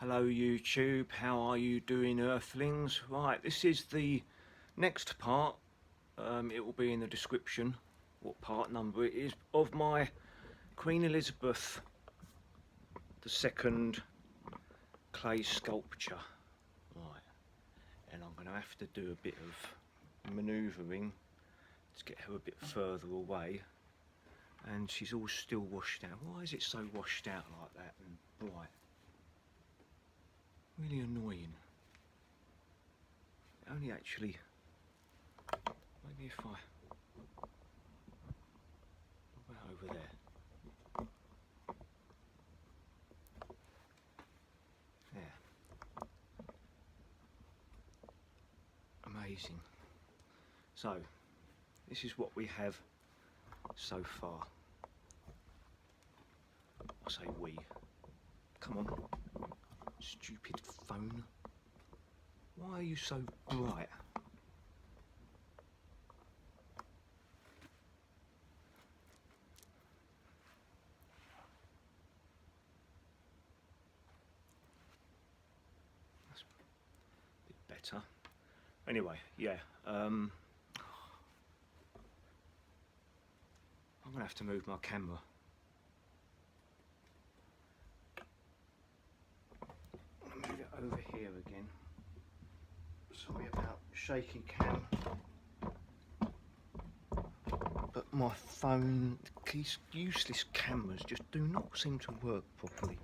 Hello YouTube, how are you doing, Earthlings? Right, this is the next part. It will be in the description what part number it is of my Queen Elizabeth II clay sculpture. Right, and I'm going to have to do a bit of manoeuvring to get her a bit further away. And she's all still washed out. Why is it so washed out like that and bright? Really annoying. Only actually, maybe if I went over there. Yeah. Amazing. So, this is what we have so far. I say we. Come on. Stupid phone. Why are you so bright? That's a bit better. Anyway, yeah. I'm gonna have to move my camera. I'm gonna move it over here again. Sorry about shaky cam. But my phone, these useless cameras just do not seem to work properly.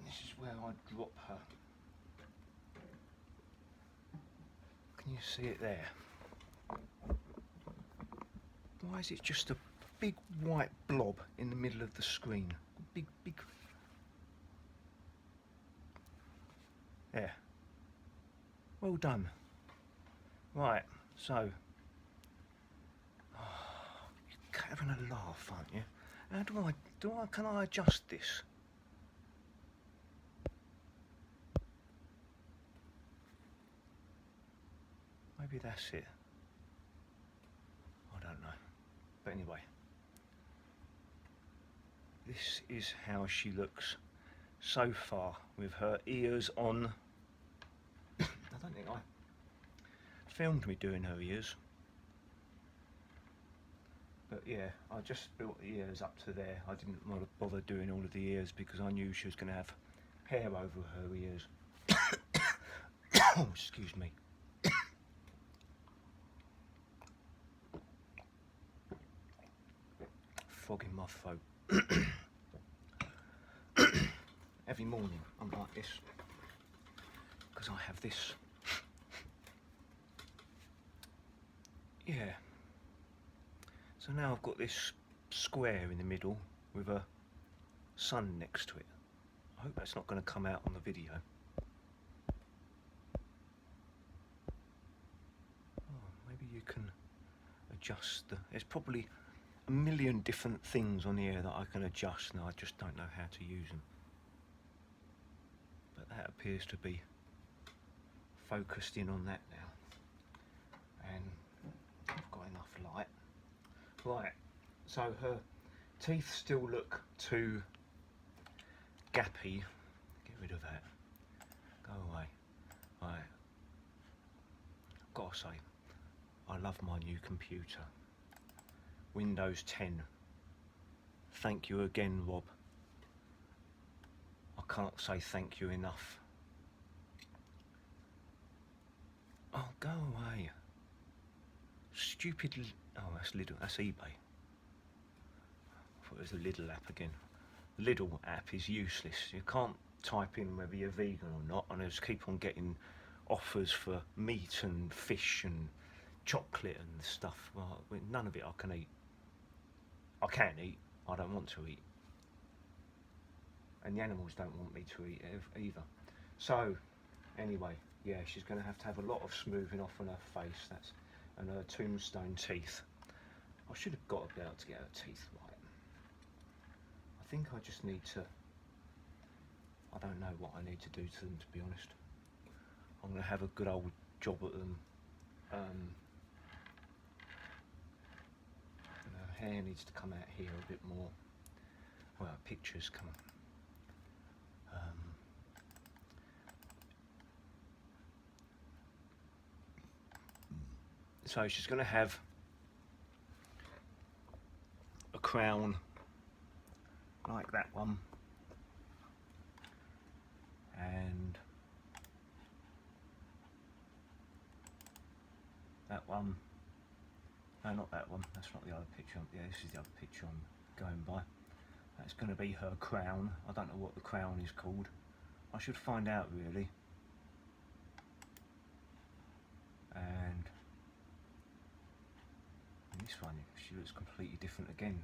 This is where I drop her. Can you see it there? Why is it just a big white blob in the middle of the screen? Big. There. Well done. Right, so you're having a laugh, aren't you? How can I adjust this? Maybe that's it. I don't know. But anyway, this is how she looks so far with her ears on. I don't think I filmed me doing her ears. But yeah, I just built the ears up to there. I didn't want to bother doing all of the ears because I knew she was going to have hair over her ears. Oh, excuse me. Frog in my throat. Every morning I'm like this because I have this. Yeah. So now I've got this square in the middle with a sun next to it. I hope that's not going to come out on the video. Oh, maybe you can adjust the... There's probably a million different things on here that I can adjust and I just don't know how to use them. But that appears to be focused in on that now. And I've got enough light. Right, so her teeth still look too gappy. Get rid of that. Go away. Right. Gotta say, I love my new computer. Windows 10. Thank you again, Rob. I can't say thank you enough. Oh, go away. Stupid. Oh, that's Lidl. That's eBay. I thought it was the Lidl app again. Lidl app is useless. You can't type in whether you're vegan or not, and I just keep on getting offers for meat and fish and chocolate and stuff. Well, none of it I can eat. I can eat. I don't want to eat. And the animals don't want me to eat either. So, anyway, yeah, she's going to have a lot of smoothing off on her face. That's and her tombstone teeth. I should have got to be able to get her teeth right. I think I just need to. I don't know what I need to do to them, to be honest. I'm going to have a good old job at them. hair needs to come out here a bit more. Well, pictures come. So she's going to have a crown like that one, and that one. No, not that one. That's not the other picture. Yeah, this is the other picture I'm going by. That's going to be her crown. I don't know what the crown is called. I should find out really. And this one, she looks completely different again.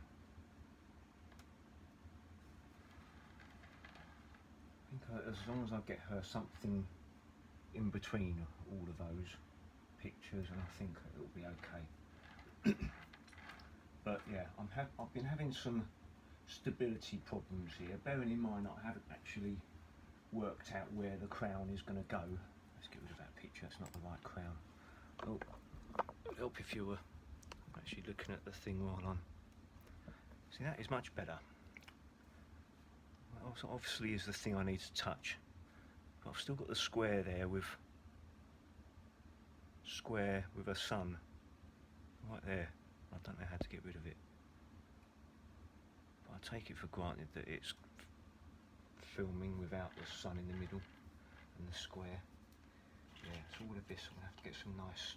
I think as long as I get her something in between all of those pictures, and I think it'll be okay. But yeah, I've been having some stability problems here. Bearing in mind I haven't actually worked out where the crown is going to go. Let's get rid of that picture. It's not the right crown. Oh, it'll help if you were actually looking at the thing while I'm. See, that is much better. Well, also obviously is the thing I need to touch. But I've still got the square there with a sun right there. I don't know how to get rid of it. But I take it for granted that it's filming without the sun in the middle and the square. Yeah, so all of this I'm going to have to get some nice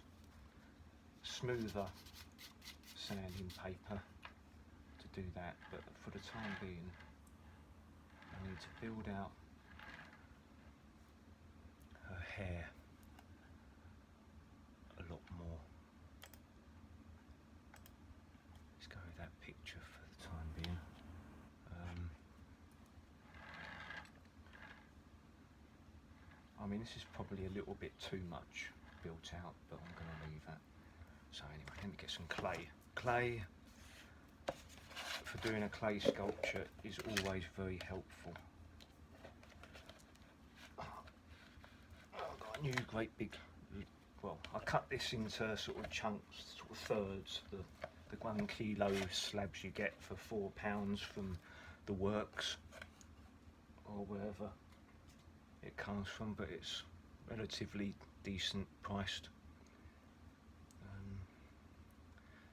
smoother sanding paper to do that, but for the time being I need to build out her hair a lot more. Let's go with that picture for the time being. I mean, this is probably a little bit too much built out, but I'm going to leave that. So anyway, let me get some clay. Clay for doing a clay sculpture is always very helpful. I've got a new great big, well, I cut this into sort of chunks, sort of thirds, the 1 kilo slabs you get for £4 from the works or wherever it comes from, but it's relatively decent priced.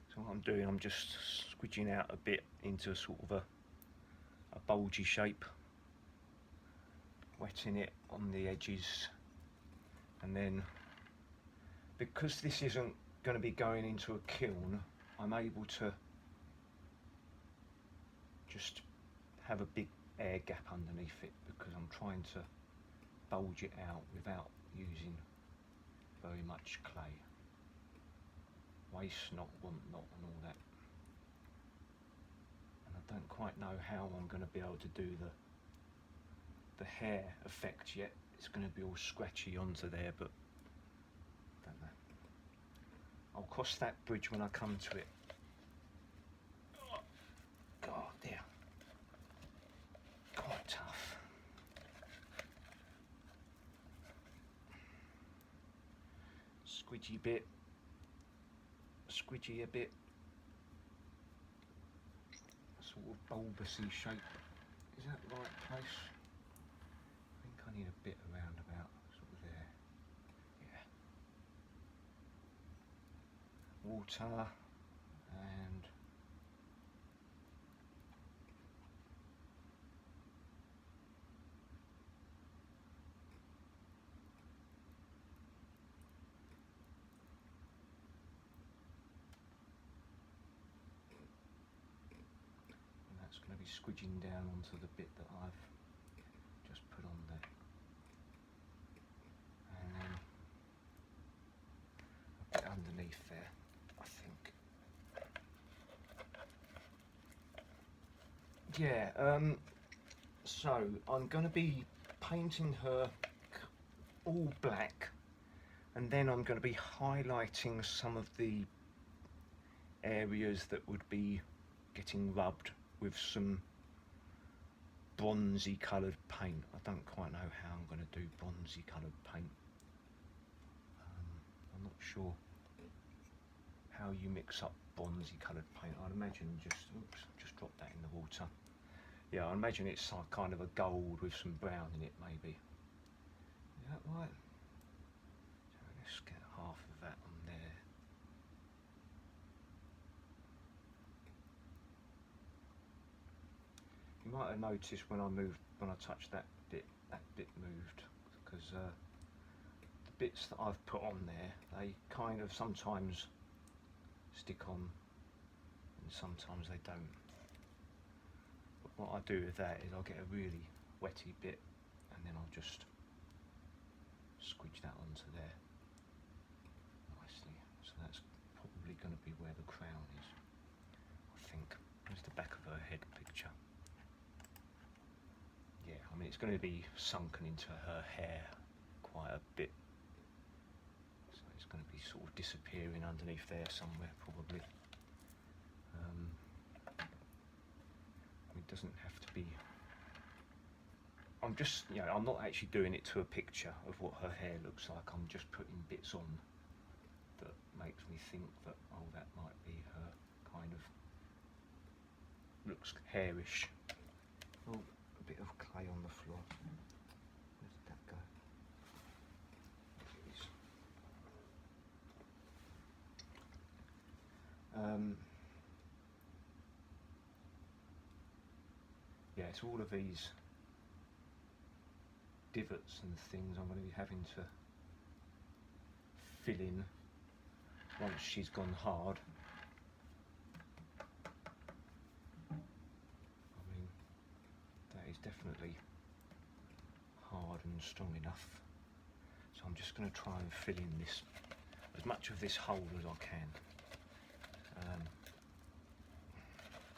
So what I'm doing, I'm just squidging out a bit into a sort of a bulgy shape, wetting it on the edges, and then because this isn't going to be going into a kiln, I'm able to just have a big air gap underneath it, because I'm trying to bulge it out without using very much clay. Waste not, want not, and all that. And I don't quite know how I'm going to be able to do the hair effect yet. It's going to be all scratchy onto there, but I don't know. I'll cross that bridge when I come to it. Oh, God, dear. Quite tough. Squidgy bit. Squidgy a bit, sort of bulbousy shape. Is that the right place? I think I need a bit around about sort of there. Yeah. Water and that's going to be squidging down onto the bit that I've just put on there. And then a bit underneath there, I think. Yeah, so I'm going to be painting her all black, and then I'm going to be highlighting some of the areas that would be getting rubbed with some bronzy coloured paint. I don't quite know how I'm going to do bronzy coloured paint. I'm not sure how you mix up bronzy coloured paint. I'd imagine just, oops, just drop that in the water. Yeah, I imagine it's like kind of a gold with some brown in it, maybe. Is that right? So let's get half of that on there. You might have noticed when I touched that bit moved, because the bits that I've put on there, they kind of sometimes stick on and sometimes they don't. But what I do with that is I'll get a really wetty bit and then I'll just squidge that onto there nicely. So that's probably going to be where the crown is, I think. There's the back of her head picture. Yeah, I mean it's going to be sunken into her hair quite a bit. So it's going to be sort of disappearing underneath there somewhere probably. It doesn't have to be. I'm just, you know, I'm not actually doing it to a picture of what her hair looks like. I'm just putting bits on that makes me think that, oh, that might be her kind of, looks hairish. Oh, a bit of clay on the floor. Where did that go? There it is. Yeah, it's all of these divots and things I'm going to be having to fill in once she's gone hard. I mean, that is definitely hard and strong enough. So I'm just going to try and fill in this, as much of this hole as I can.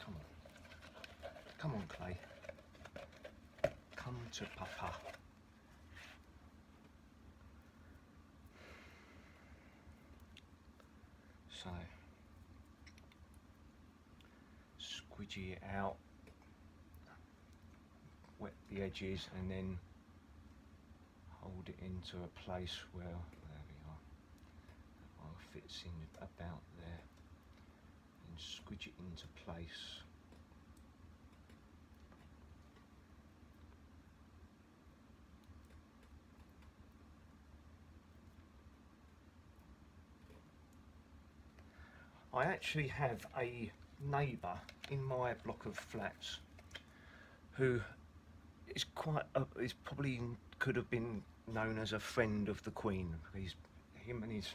Come on. Come on, clay. Come to Papa. So, squidgy it out, wet the edges, and then hold it into a place where, there we are, that one fits in about there, and squidge it into place. I actually have a neighbour in my block of flats who is is probably could have been known as a friend of the Queen. Him and his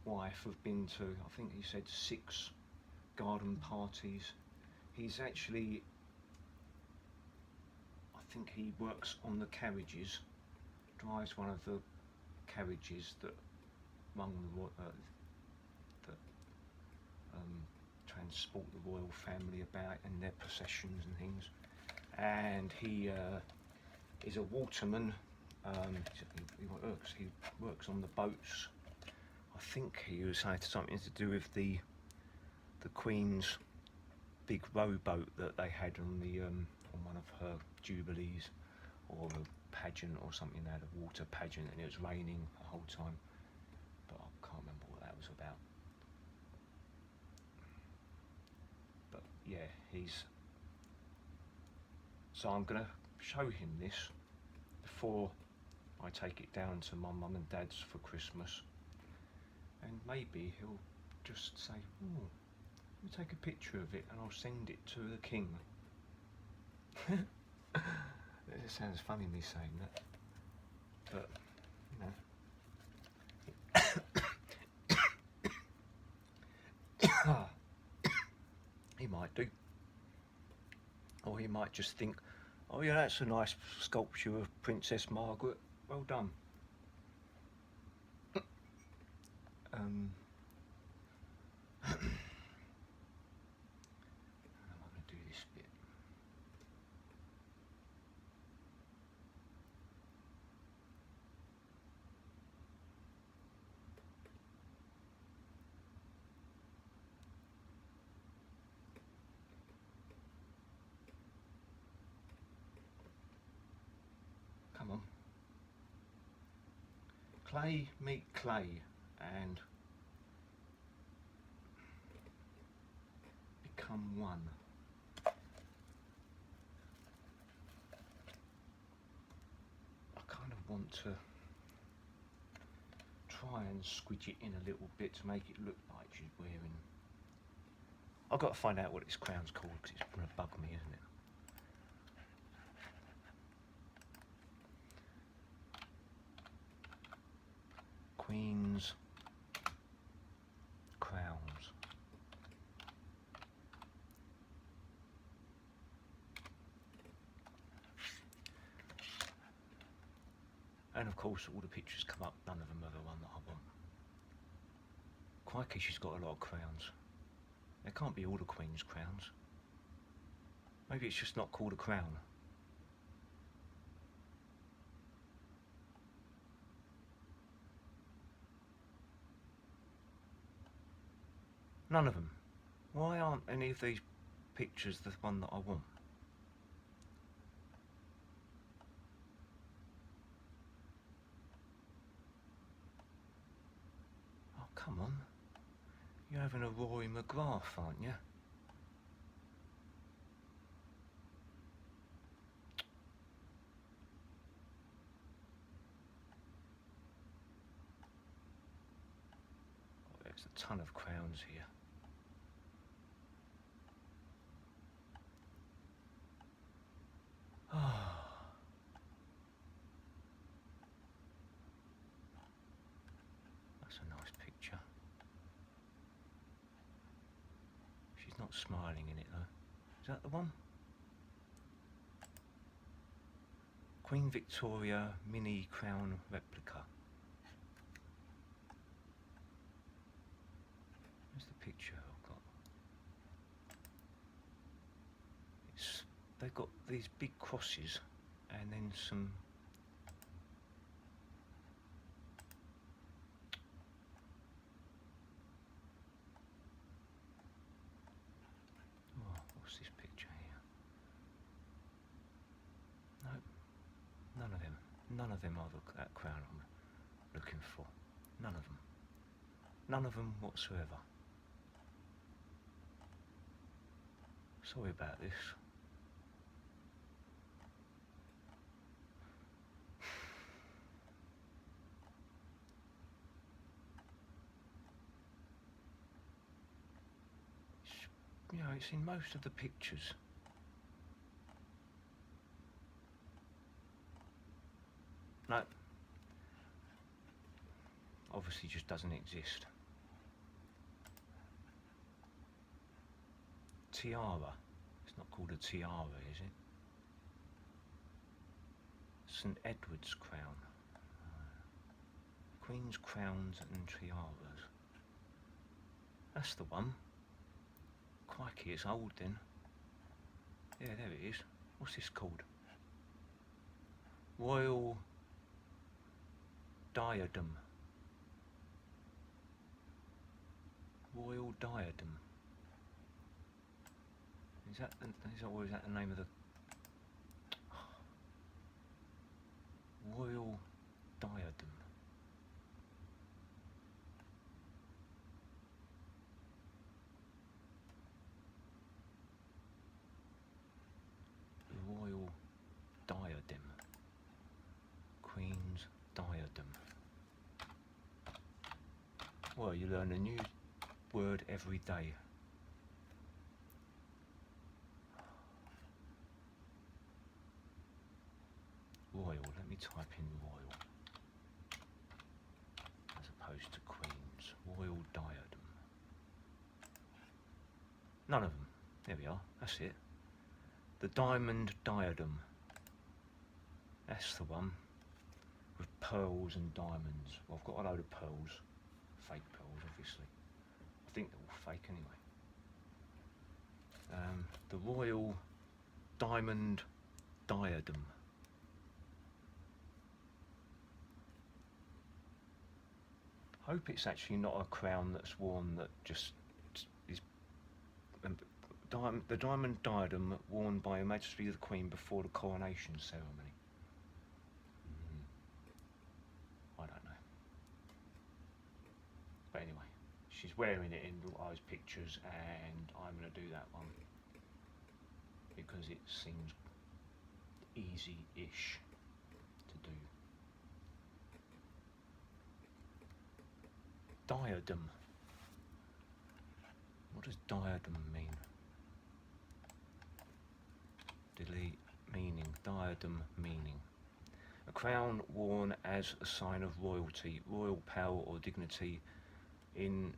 wife have been to, I think he said, 6 garden parties. He's actually, I think he works on the carriages, drives one of the carriages that run transport the royal family about in their processions and things. And he is a waterman. He works on the boats. I think he was had something to do with the Queen's big rowboat that they had on the on one of her jubilees or a pageant or something. They had a water pageant and it was raining the whole time, but I can't remember what that was about. But yeah, so I'm going to show him this before I take it down to my mum and dad's for Christmas, and maybe he'll just say, oh, you take a picture of it and I'll send it to the king. It sounds funny me saying that, but you know. He might do, or he might just think, oh yeah, that's a nice sculpture of Princess Margaret, well done. I'm going to do this bit. Come on. Clay meet clay, and become one. I kind of want to try and squidge it in a little bit to make it look like she's wearing. I've got to find out what this crown's called because it's going to bug me, isn't it? Queen's crowns. And of course all the pictures come up, none of them are the one that I want. Crikey, she's got a lot of crowns. There can't be all the Queen's crowns. Maybe it's just not called a crown. None of them. Why aren't any of these pictures the one that I want? Oh, come on. You're having a Rory McGrath, aren't you? Oh, there's a ton of crowns here. That's a nice picture. She's not smiling in it though. Is that the one? Queen Victoria mini crown replica. Where's the picture I've got? They've got these big crosses and then some what's this picture here? Nope, none of them. None of them are that crown I'm looking for. None of them. None of them whatsoever. Sorry about this. You know, it's in most of the pictures. No. Obviously just doesn't exist. Tiara. It's not called a tiara, is it? St. Edward's crown. Queen's crowns and tiaras. That's the one. Crikey, it's old then. Yeah, there it is. What's this called? Royal Diadem. Royal Diadem. Is that the name of the Royal Diadem? Royal Diadem. Queen's Diadem. Well, you learn a new word every day. Royal, let me type in royal as opposed to Queen's. Royal Diadem. None of them. There we are, that's it. The Diamond Diadem. That's the one. With pearls and diamonds. Well, I've got a load of pearls. Fake pearls, obviously. I think they're all fake anyway. The Royal Diamond Diadem. Hope it's actually not a crown that's worn that just is the diamond diadem worn by Her Majesty the Queen before the coronation ceremony. I don't know. But anyway, she's wearing it in those pictures, and I'm going to do that one because it seems easy-ish to do. Diadem. What does diadem mean? Delete meaning. Diadem meaning. A crown worn as a sign of royalty, royal power or dignity. In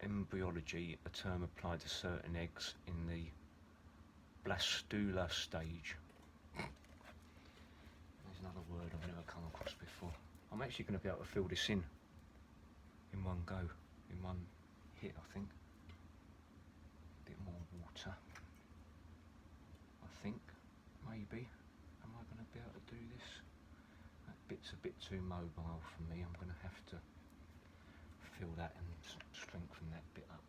embryology, a term applied to certain eggs in the blastula stage. There's another word I've never come across before. I'm actually going to be able to fill this in one go, in one hit, I think. A bit more water, I think, maybe. Am I going to be able to do this? That bit's a bit too mobile for me. I'm going to have to fill that and strengthen that bit up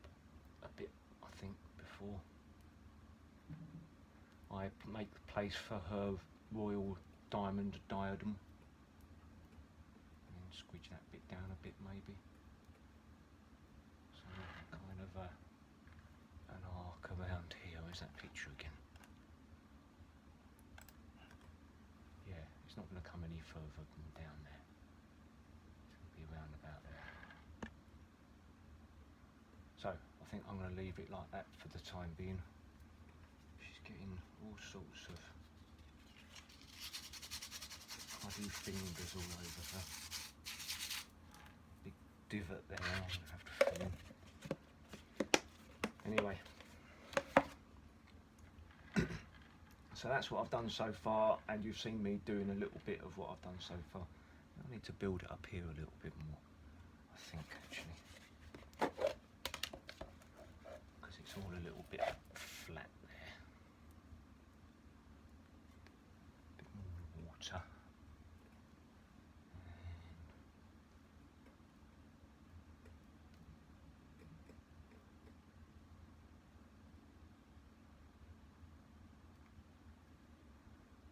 a bit, I think, before I make the place for her Royal Diamond Diadem. And then squidge that bit down a bit, maybe. So kind of an arc around here. Where's that picture again? Yeah, it's not going to come any further than down there. It's going to be around about there. So I think I'm going to leave it like that for the time being. She's getting all sorts of bloody fingers all over her. Big divot there I'm going to have to fill in. Anyway, so that's what I've done so far, and you've seen me doing a little bit of what I've done so far. I need to build it up here a little bit more, I think, actually, because it's all a little bit flat there. A bit more water.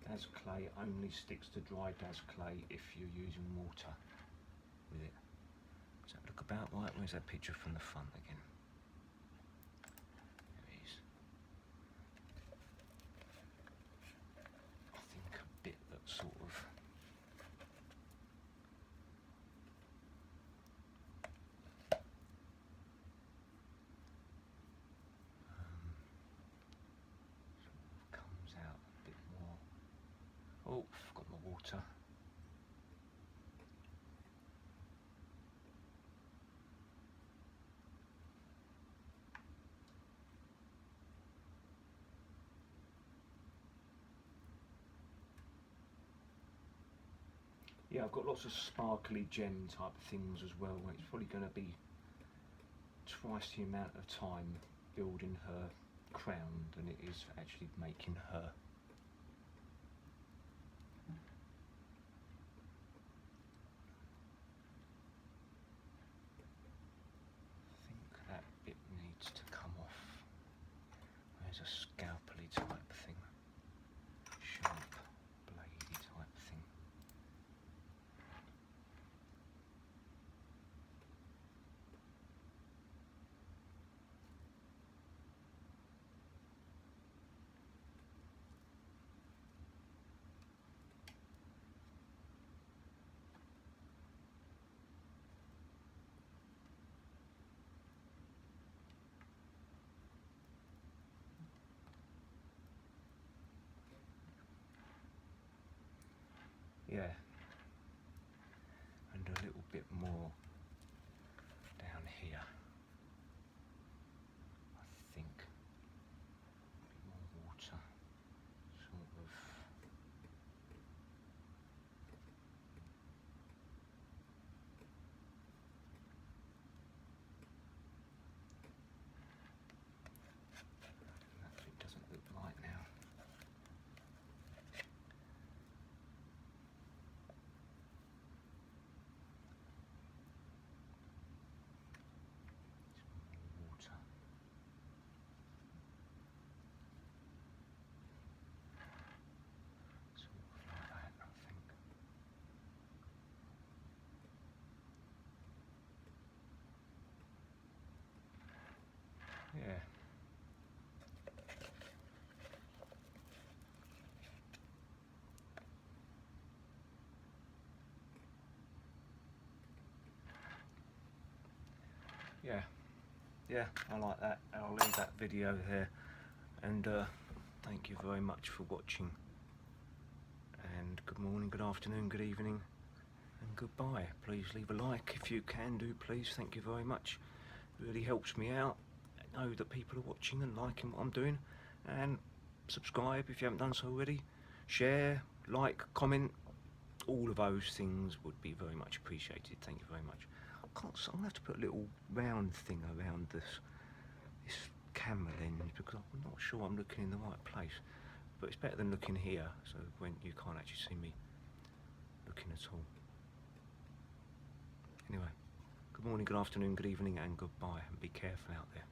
Daz clay only sticks to dry Daz clay if you're using water with it. Does that look about right? Where's that picture from the front again? There it is. I think a bit that sort of comes out a bit more. Oh, forgot my water. Yeah, I've got lots of sparkly gem type things as well. It's probably going to be twice the amount of time building her crown than it is actually making her. I think that bit needs to come off. There's a scalpely type thing, sharp bladey type thing. Yeah, and a little bit more down here, I think. A bit more water, sort of. That bit doesn't look right now. yeah, I like that. I'll leave that video there, and thank you very much for watching, and good morning, good afternoon, good evening, and goodbye. Please leave a like if you can do, please. Thank you very much. It really helps me out. I know that people are watching and liking what I'm doing, and subscribe if you haven't done so already. Share, like, comment, all of those things would be very much appreciated. Thank you very much. I'm gonna have to put a little round thing around this camera lens because I'm not sure I'm looking in the right place. But it's better than looking here, so when you can't actually see me looking at all. Anyway, good morning, good afternoon, good evening, and goodbye, and be careful out there.